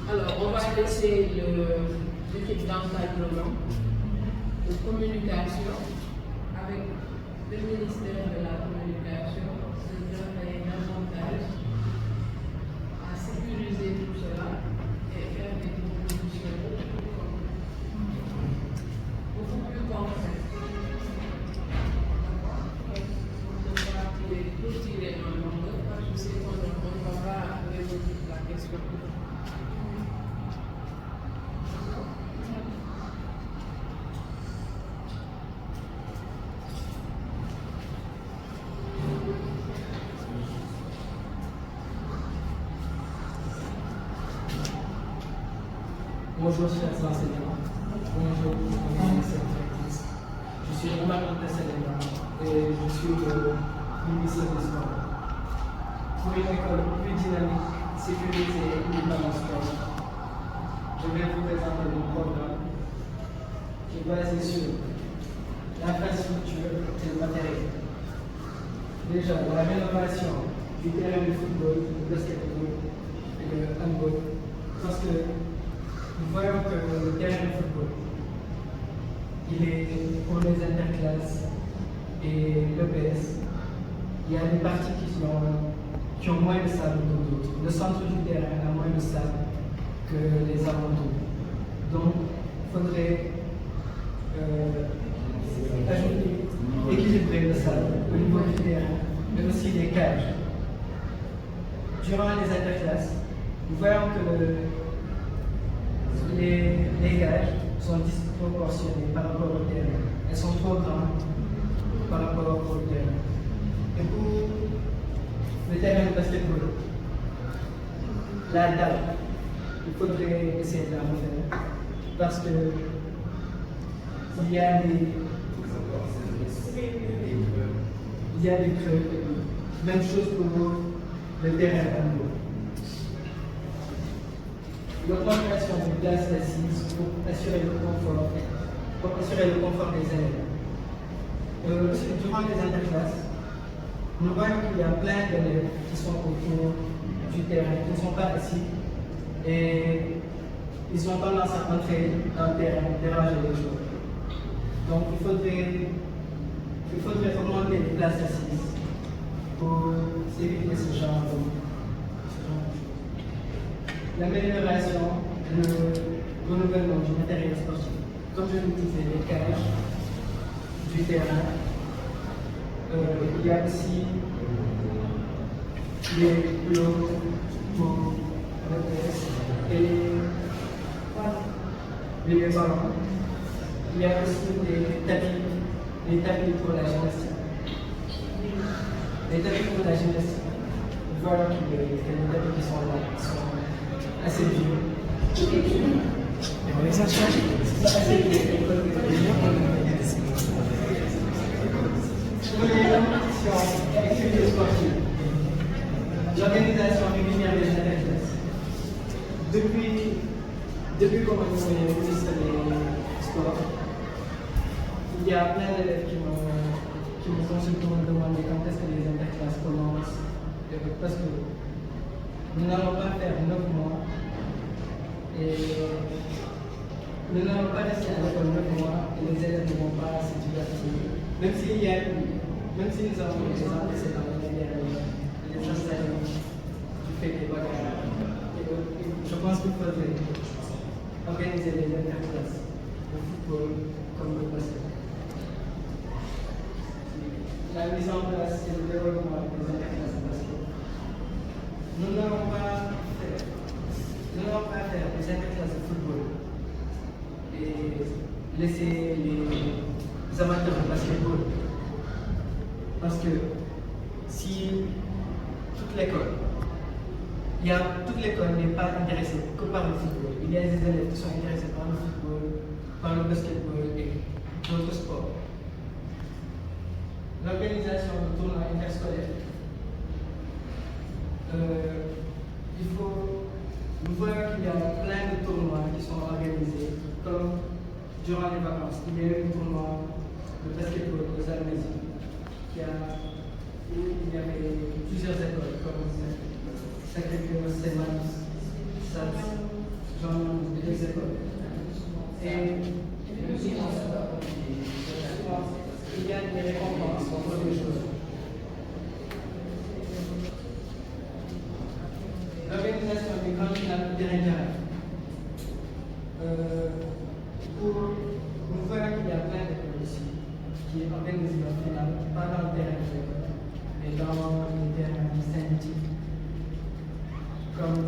Alors, on va laisser l'équipe d'encadrement, de communication, avec le ministère de la Communication, de travailler davantage à sécuriser tout cela et faire des propositions beaucoup plus concrètes. On devra clôturer en longueur parce que je sais qu'on ne va pas résoudre la question. Bonjour chers enseignants, bonjour chers directrices. Je suis Omar Selena et je suis le ministre des Sports. Pour une école plus dynamique, sécurisée et unie dans le sport, je vais vous présenter mon programme qui est basé sur l'infrastructure et le matériel. Déjà, la rénovation du terrain de football, de basketball et de handball, parce que nous voyons que le terrain de football, il est pour les interclasses et l'EPS. Il y a des parties qui ont moins de sable que d'autres. Le centre du terrain a moins de sable que les alentours. Donc, il faudrait équilibrer le sable au niveau du terrain, mais aussi des cages. Durant les interclasses, nous voyons que les cages sont disproportionnées par rapport au terrain. Elles sont trop grandes par rapport au terrain. Et pour le terrain de basketball, la dalle, il faudrait essayer de la refaire parce que il y a des creux. Même chose pour le terrain handball. L'augmentation des places assises pour assurer le confort des élèves. Durant les interclasses, nous voyons qu'il y a plein d'élèves qui sont autour du terrain, qui ne sont pas assis et ils ont tendance à entrer dans le terrain, déranger les joueurs. Donc il faudrait augmenter les places assises pour éviter ce genre de choses. L'amélioration, le renouvellement du matériel sportif. Comme je vous disais, les cages du terrain. Il y a aussi les blocs pour le test et les ballons. Il y a aussi les tapis pour la gymnastique. Les tapis pour la gymnastique. Voilà qu'il y a des tapis qui sont là, qui sont assez vieux. On les achète. Assez vieux. Pour les compétitions et activités sportives, l'organisation régulière des interclasses. Depuis qu'on a nommé le ministre des Sports, il y a plein d'élèves qui me consultent pour me demander quand est-ce que les interclasses commencent. Parce que nous n'allons pas faire 9 mois et nous n'allons pas rester à l'école 9 mois et les élèves ne vont pas se divertir. Même si nous avons des antécédents les installés du fait des bagages. Je pense qu'il faudrait organiser les interclasses au football comme le basket. La mise en place et le développement des interclasses de basket. Nous n'allons pas faire des interclasses de football et laisser les amateurs de basketball. Parce que si toute l'école n'est pas intéressée que par le football, il y a des élèves qui sont intéressés par le football, par le basketball et d'autres sports. L'organisation de tournois interscolaires. Nous voyons qu'il y a plein de tournois qui sont organisés, comme durant les vacances. Il y a eu un tournoi de basketball aux Almésies, où il y avait plusieurs écoles, comme Sacré-Cœur, Sémans, SAPS, écoles. Et il y a des récompenses pour les choses. L'organisation des grands finales d'intérêt. Pour nous voir qu'il y a plein d'écoles ici qui organisent leur finale, pas dans le terrain de l'école, mais dans les terrains synthétiques. Comme